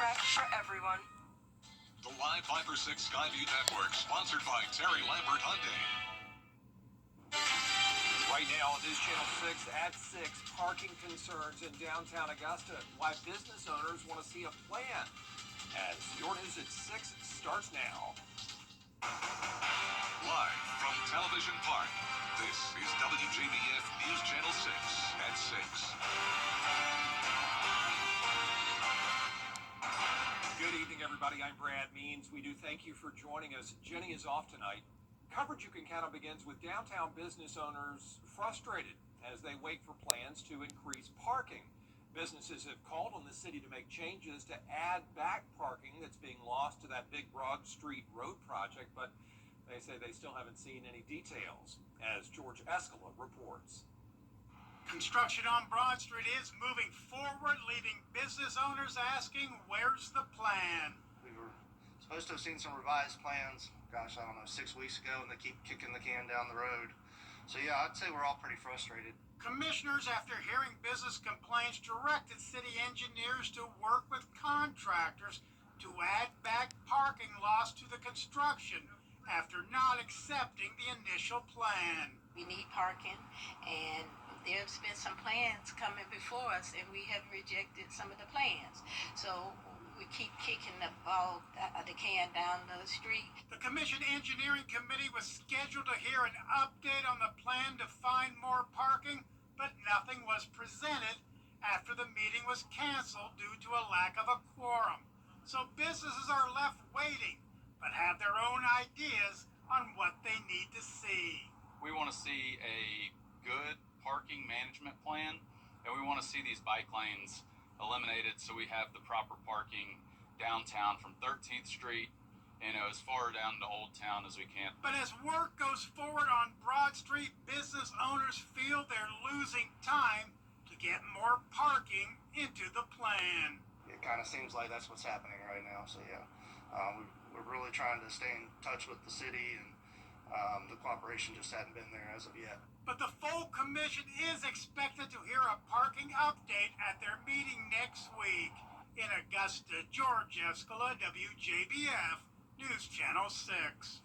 track for everyone. The Live Viper 6 Skyview Network, sponsored by Terry Lambert Hyundai. Right now on News Channel 6 at 6, parking concerns in downtown Augusta. Why business owners want to see a plan. As your News at 6 starts now. Live from Television Park, this is WJBF News Channel 6 at 6. Good evening, everybody. I'm Brad Means. We do thank you for joining us. Jenny is off tonight. Coverage you can count on begins with downtown business owners frustrated as they wait for plans to increase parking. Businesses have called on the city to make changes to add back parking that's being lost to that big Broad Street Road project, but they say they still haven't seen any details, as George Escala reports. Construction on Broad Street is moving forward, leaving business owners asking, where's the plan? We were supposed to have seen some revised plans, gosh, I don't know, 6 weeks ago, and they keep kicking the can down the road. So yeah, I'd say we're all pretty frustrated. Commissioners, after hearing business complaints, directed city engineers to work with contractors to add back parking lost to the construction after not accepting the initial plan. We need parking, and there's been some plans coming before us, and we have rejected some of the plans. So we keep kicking the can down the street. The Commission Engineering Committee was scheduled to hear an update on the plan to find more parking, but nothing was presented after the meeting was canceled due to a lack of a quorum. So businesses are left waiting, but have their own ideas on what they need to see. We want to see a good parking management plan, and we want to see these bike lanes eliminated so we have the proper parking downtown from 13th Street, as far down to Old Town as we can. But as work goes forward on Broad Street, business owners feel they're losing time to get more parking into the plan. It kind of seems like that's what's happening right now. So yeah, we're really trying to stay in touch with the city, and the cooperation just hadn't been there as of yet. But the full commission is expected to hear a parking update at their meeting next week. In Augusta, George Escala, WJBF, News Channel 6.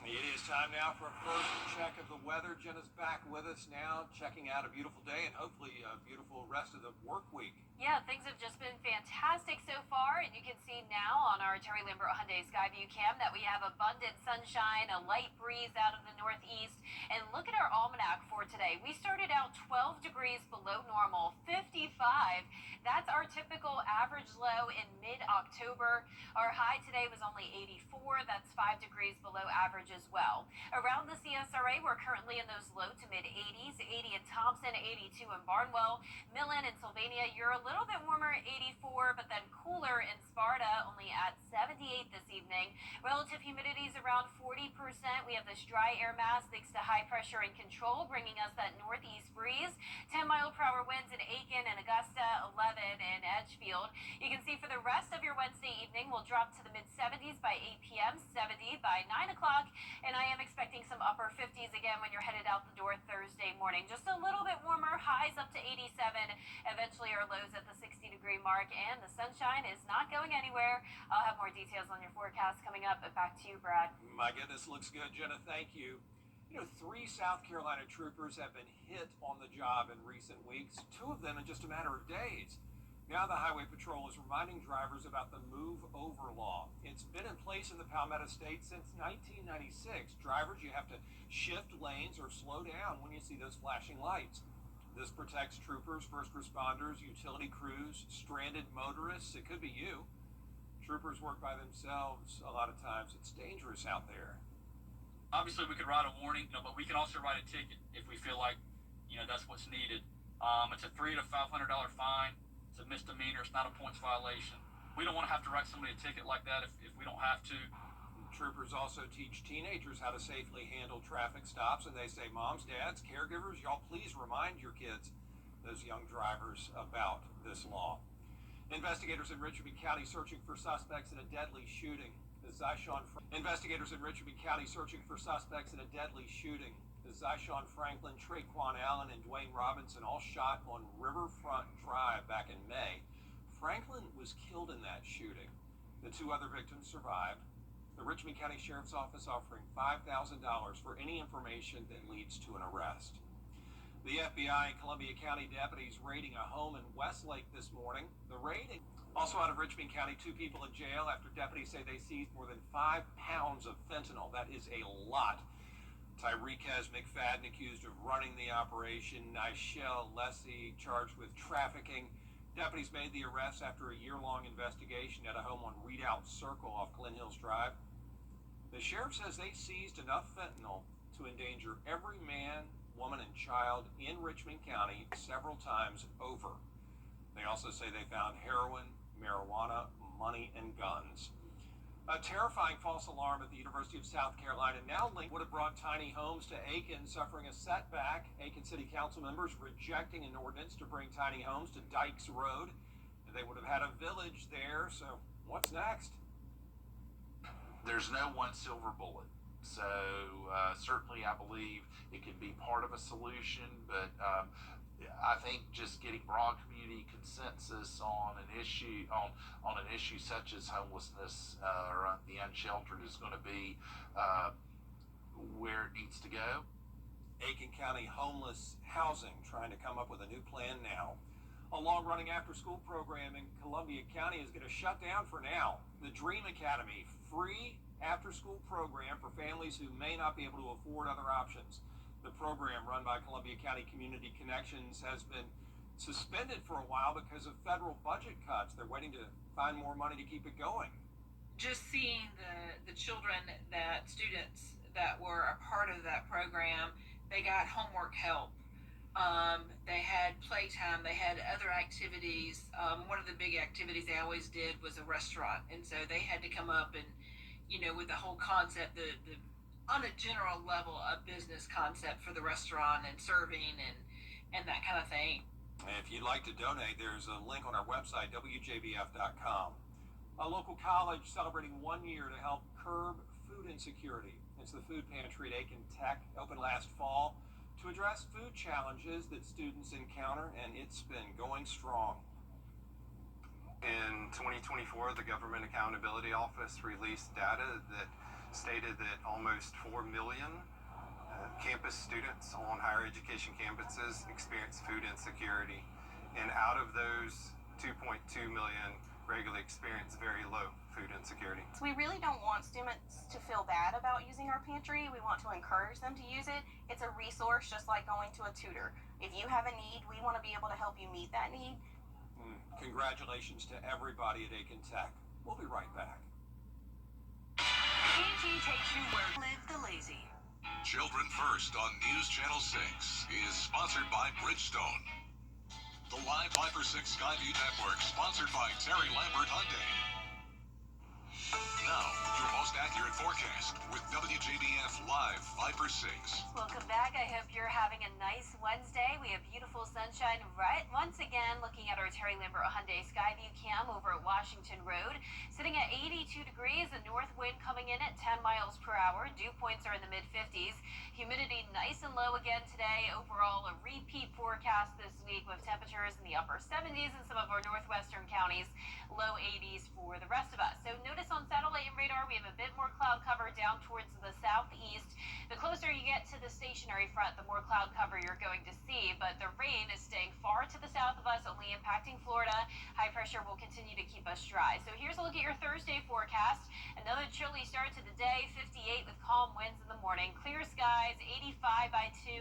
It is time now for a first check of the weather. Jenna's back with us now, checking out a beautiful day and hopefully a beautiful rest of the work week. Yeah, things have just been fantastic so far, and you can see now on our Terry Lambert Hyundai Skyview cam that we have abundant sunshine, a light breeze out of the northeast, and look at our almanac for today. We started out 12 degrees below normal, 55. That's our typical average low in mid-October. Our high today was only 84. That's 5 degrees below average as well. Around the CSRA, we're currently in those low to mid-80s, 80 in Thompson, 82 in Barnwell, Millen and Sylvania, you're a little bit warmer at 84, but then cooler in Sparta, only at 78 this evening. Relative humidity is around 40%. We have this dry air mass thanks to high pressure and control, bringing us that northeast breeze. 10-mile-per-hour winds in Aiken and Augusta, 11 in Edgefield. You can see for the rest of your Wednesday evening, we'll drop to the mid-70s by 8 p.m., 70 by 9 o'clock, and I am expecting some upper 50s again when you're headed out the door Thursday morning. Just a little bit warmer, highs up to 87. Eventually our lows at the 60-degree mark, and the sunshine is not going anywhere. I'll have more details on your forecast coming up, but back to you, Brad. My goodness, looks good, Jenna. Thank you. 3 South Carolina troopers have been hit on the job in recent weeks, 2 of them in just a matter of days. Now the Highway Patrol is reminding drivers about the Move Over law. It's been in place in the Palmetto State since 1996. Drivers, you have to shift lanes or slow down when you see those flashing lights. This protects troopers, first responders, utility crews, stranded motorists. It could be you. Troopers work by themselves a lot of times. It's dangerous out there. Obviously, we could write a warning, but we can also write a ticket if we feel like, that's what's needed. It's a $300 to $500 fine. It's a misdemeanor. It's not a points violation. We don't want to have to write somebody a ticket like that if we don't have to. Troopers also teach teenagers how to safely handle traffic stops, and they say, moms, dads, caregivers, y'all please remind your kids, those young drivers, about this law. Investigators in Richmond County searching for suspects in a deadly shooting. Investigators in Richmond County searching for suspects in a deadly shooting. Zyshawn Franklin, Traquan Allen, and Dwayne Robinson all shot on Riverfront Drive back in May. Franklin was killed in that shooting. The 2 other victims survived. The Richmond County Sheriff's Office offering $5,000 for any information that leads to an arrest. The FBI and Columbia County deputies raiding a home in Westlake this morning. The raid also out of Richmond County, 2 people in jail after deputies say they seized more than 5 pounds of fentanyl. That is a lot. Tyreekez McFadden accused of running the operation. Nichelle Lessie charged with trafficking. Deputies made the arrest after a year-long investigation at a home on Redoubt Circle off Glen Hills Drive. The sheriff says they seized enough fentanyl to endanger every man, woman, and child in Richmond County several times over. They also say they found heroin, marijuana, money, and guns. A terrifying false alarm at the University of South Carolina now linked would have brought tiny homes to Aiken, suffering a setback. Aiken City Council members rejecting an ordinance to bring tiny homes to Dykes Road. They would have had a village there, so what's next? There's no one silver bullet. So certainly I believe it can be part of a solution, but I think just getting broad community consensus on an issue on an issue such as homelessness or the unsheltered is going to be where it needs to go. Aiken County Homeless Housing trying to come up with a new plan now. A long-running after-school program in Columbia County is going to shut down for now. The Dream Academy, free after-school program for families who may not be able to afford other options. The program, run by Columbia County Community Connections, has been suspended for a while because of federal budget cuts. They're waiting to find more money to keep it going. Just seeing the children, that students that were a part of that program, they got homework help. They had playtime, they had other activities. One of the big activities they always did was a restaurant, and so they had to come up and, with the whole concept, the on a general level, a business concept for the restaurant and serving and that kind of thing. If you'd like to donate, there's a link on our website, WJBF.com. A local college celebrating 1 year to help curb food insecurity. It's the food pantry at Aiken Tech, opened last fall to address food challenges that students encounter, and it's been going strong. In 2024, the Government Accountability Office released data that stated that almost 4 million campus students on higher education campuses experience food insecurity, and out of those, 2.2 million regularly experience very low food insecurity. So we really don't want students to feel bad about using our pantry. We want to encourage them to use it. It's a resource just like going to a tutor. If you have a need, we want to be able to help you meet that need. Congratulations to everybody at Aiken Tech. We'll be right back. PG takes you where live the lazy. Children First on News Channel 6 is sponsored by Bridgestone. The Live 5-for-6 Skyview Network, sponsored by Terry Lambert Hyundai. Now, your most accurate forecast with WJBF Live 5-for-6. Welcome back. I hope you're having a nice Wednesday. We have beautiful sunshine right once again. Looking at our Terry Lambert Hyundai Skyview cam over at Washington Road, sitting at 82 degrees. A north wind coming in at 10 miles per hour. Dew points are in the mid-50s. Humidity nice and low again today. Overall, a repeat forecast this week with temperatures in the upper 70s in some of our northwestern counties. Low 80s for the rest of us. So notice on satellite and radar, we have a bit more cloud cover down towards the southeast. The closer you get to the stationary front, the more cloud cover you're going to see, but the rain is staying far to the south of us, only impacting Florida. High pressure will continue to keep us dry. So here's a look at your Thursday forecast. Another chilly start to the day, 58 with calm winds in the morning. Clear skies, 85 by 2,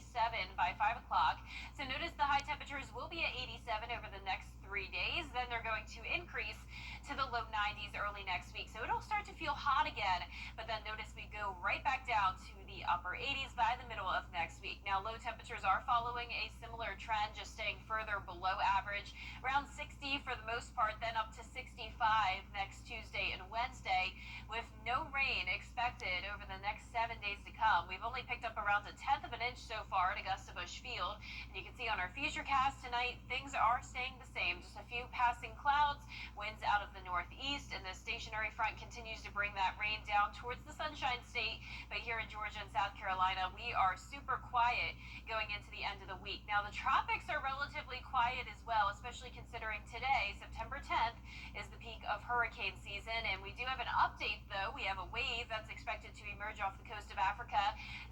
87 by 5 o'clock. So notice the high temperatures will be at 87 over the next 3 days. Then they're going to increase to the low 90s early next week. So it'll start to feel hot again, but then notice we go right back down to the upper 80s by the middle of next week. Now, low temperatures are following a similar trend, just staying further below average, around 60 for the most part, then up to 65 next Tuesday and Wednesday, with no rain expected over the next 7 days to come. We've only picked up around 1/10 of an inch so far at Augusta Busch Field, and you can see on our futurecast tonight, things are staying the same. Just a few passing clouds, winds out of the north northeast, and the stationary front continues to bring that rain down towards the Sunshine State. But here in Georgia and South Carolina, we are super quiet going into the end of the week. Now, the tropics are relatively quiet as well, especially considering today, September 10th, is the peak of hurricane season. And we do have an update, though. We have a wave that's expected to emerge off the coast of Africa.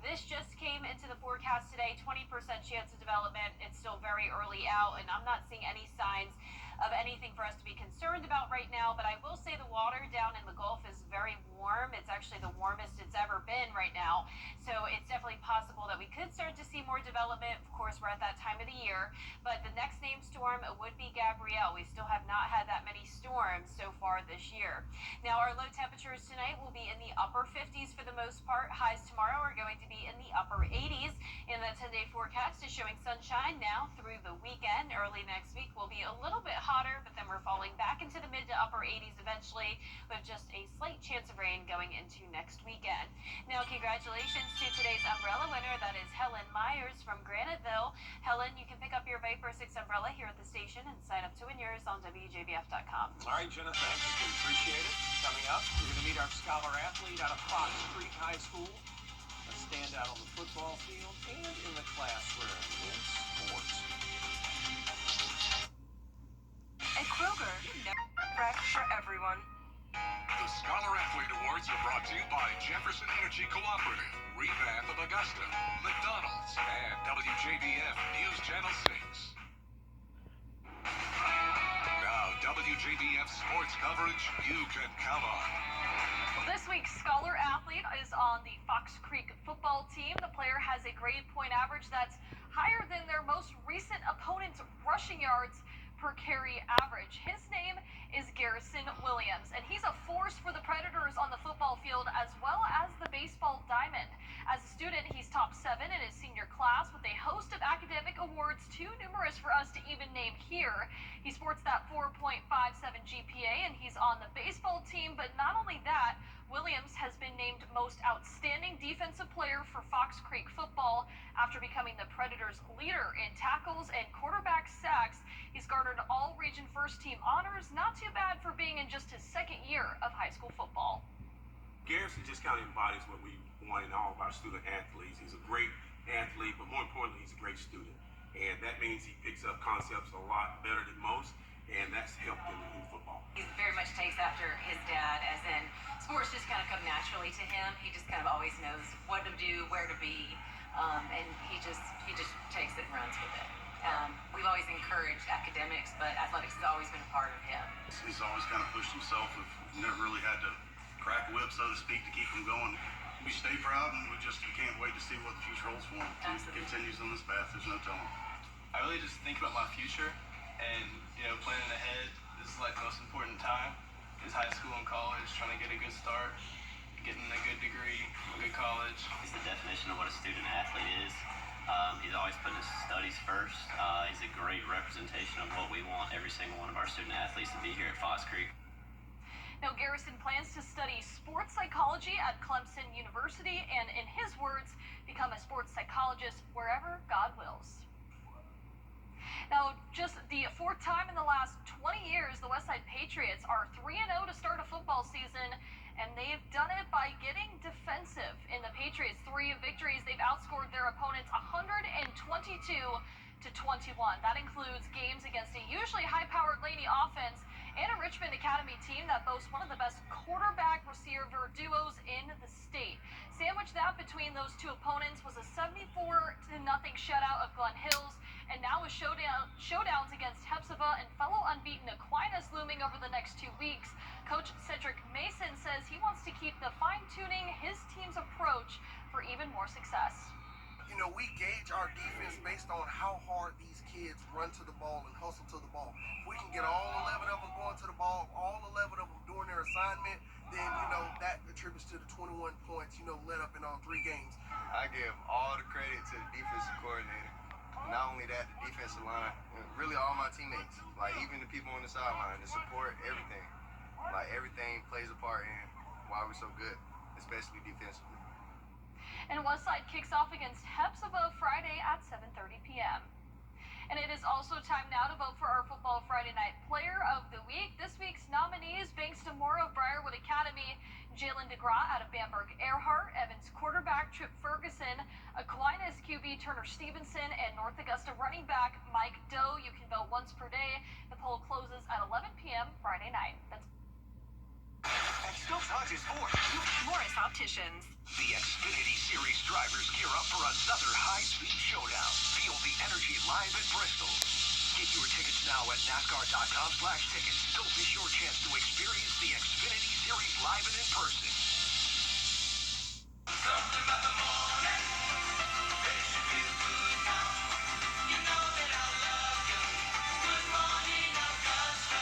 This just came into the forecast today, 20% chance of development. It's still very early out, and I'm not seeing any signs of anything for us to be concerned about right now, but I will say the water down in the Gulf is very warm. It's actually the warmest it's ever been right now, so it's definitely possible that we could start to see more development. Of course, we're at that time of the year, but the next named storm would be Gabrielle. We still have not had that many storms so far this year. Now, our low temperatures tonight will be in the upper 50s for the most part. Highs tomorrow are going to be in the upper 80s, and the 10-day forecast is showing sunshine now through the weekend. Early next week will be a little bit hotter, but then we're falling back into the mid to upper 80s eventually, with just a slight chance of rain going into next weekend. Now, congratulations to today's umbrella winner. That is Helen Myers from Graniteville. Helen, you can pick up your Viper 6 umbrella here at the station and sign up to win yours on WJBF.com. All right, Jenna, thanks. We appreciate it. Coming up, we're going to meet our scholar athlete out of Fox Creek High School, a standout on the football field and in the classroom in sports. At Kroger, fresh for everyone. The Scholar Athlete Awards are brought to you by Jefferson Energy Cooperative, Revamp of Augusta, McDonald's, and WJBF News Channel 6. Now, WJBF sports coverage you can count on. Well, this week's Scholar Athlete is on the Fox Creek football team. The player has a grade point average that's higher than their most recent opponent's rushing yards per carry average. His name is Garrison Williams, and he's a force for the Predators on the football field as well as the baseball diamond. As a student, he's top 7 in his senior class with a host of academic awards, too numerous for us to even name here. He sports that 4.57 GPA, and he's on the baseball team, but not only that, Williams has been named most outstanding defensive player for Fox Creek football after becoming the Predators' leader in tackles and quarterback sacks. He's garnered all region first team honors, not too bad for being in just his second year of high school football. Garrison just kind of embodies what we want in all of our student athletes. He's a great athlete, but more importantly, he's a great student. And that means he picks up concepts a lot better than most, and that's helped him in football. He very much takes after his dad, as in sports just kind of come naturally to him. He just kind of always knows what to do, where to be, and he just takes it and runs with it. We've always encouraged academics, but athletics has always been a part of him. He's always kind of pushed himself. We've never really had to crack a whip, so to speak, to keep him going. We stay proud, and we can't wait to see what the future holds for him. If he continues on this path, there's no telling. I really just think about my future and, planning ahead. This is like the most important time is high school and college, trying to get a good start, getting a good degree, a good college. He's the definition of what a student athlete is. He's always putting his studies first. He's a great representation of what we want every single one of our student athletes to be here at Fox Creek. Now, Garrison plans to study sports psychology at Clemson University and, in his words, become a sports psychologist wherever God wills. Now, just the 4th time in the last 20 years, the Westside Patriots are 3-0 to start a football season, and they've done it by getting defensive. In the Patriots' 3 victories, they've outscored their opponents 122-21. That includes games against a usually high-powered Lady offense and a Richmond Academy team that boasts one of the best quarterback-receiver duos in the state. Sandwiched that between those two opponents was a 74-0 shutout of Glen Hills, and now with showdowns against Hepzibah and fellow unbeaten Aquinas looming over the next 2 weeks. Coach Cedric Mason says he wants to keep the fine-tuning his team's approach for even more success. We gauge our defense based on how hard these kids run to the ball and hustle to the ball. If we can get all 11 of them going to the ball, all 11 of them doing their assignment, then, that attributes to the 21 points, led up in all 3 games. I give all the credit to the defensive coordinator. Not only that, the defensive line, really all my teammates, even the people on the sideline, the support, everything. Everything plays a part in why we're so good, especially defensively. And Westside kicks off against Hepzibah Friday at 7:30 p.m. And it is also time now to vote for our Football Friday Night Player of the Week. This week's nominees, McGraw out of Bamberg Earhart, Evans quarterback Trip Ferguson, Aquinas QB Turner Stevenson, and North Augusta running back Mike Doe. You can vote once per day. The poll closes at 11 p.m. Friday night. That's Still charges for Morris Opticians. the Xfinity Series drivers gear up for another high-speed showdown. Feel the energy live at Bristol. Get your tickets now at NASCAR.com/tickets. Don't miss your chance to experience the Xfinity Series live and in person. Something about the morning makes you feel good now. You know that I love you. Good morning, Augusta.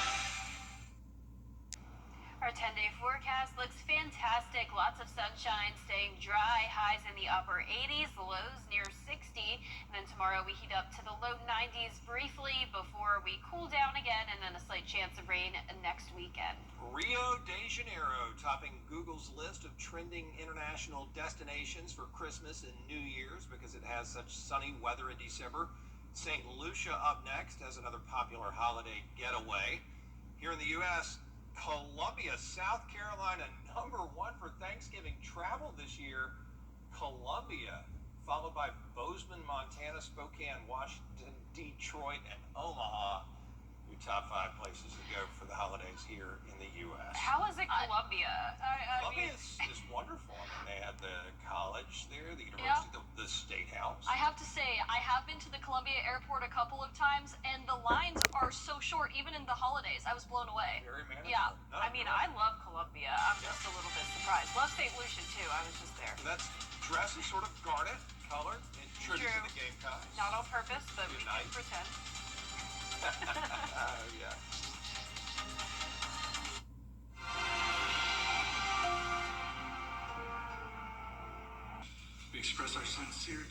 Our 10-day forecast looks fantastic. Lots of sunshine, staying dry. Highs in the upper 80s, lows near 60. And then tomorrow we heat up to the low 90s briefly before we cool down again, and then a slight chance of rain next weekend. Rio de Janeiro topping Google's list of trending international destinations for Christmas and New Year's because it has such sunny weather in December. St. Lucia up next as another popular holiday getaway. Here in the U.S., Columbia, South Carolina, #1 for Thanksgiving travel this year. Columbia, followed by Bozeman, Montana, Spokane, Washington, Detroit, and Omaha. Your top 5 places to go for the holidays here in the U.S. How is it Columbia? Columbia is wonderful. I mean, they have the college there, the university, the state house. I have to say, I have been to the Columbia airport a couple of times, and the lines are so short, even in the holidays. I was blown away. Very manageable. Yeah. No, I mean, I love Columbia. I'm just a little bit surprised. Love St. Lucia too. I was just there. So that's dress is sort of garnet colored in tribute to True. the Gamecocks. Not on purpose, but we Good can night. pretend. Yeah. We express our sincere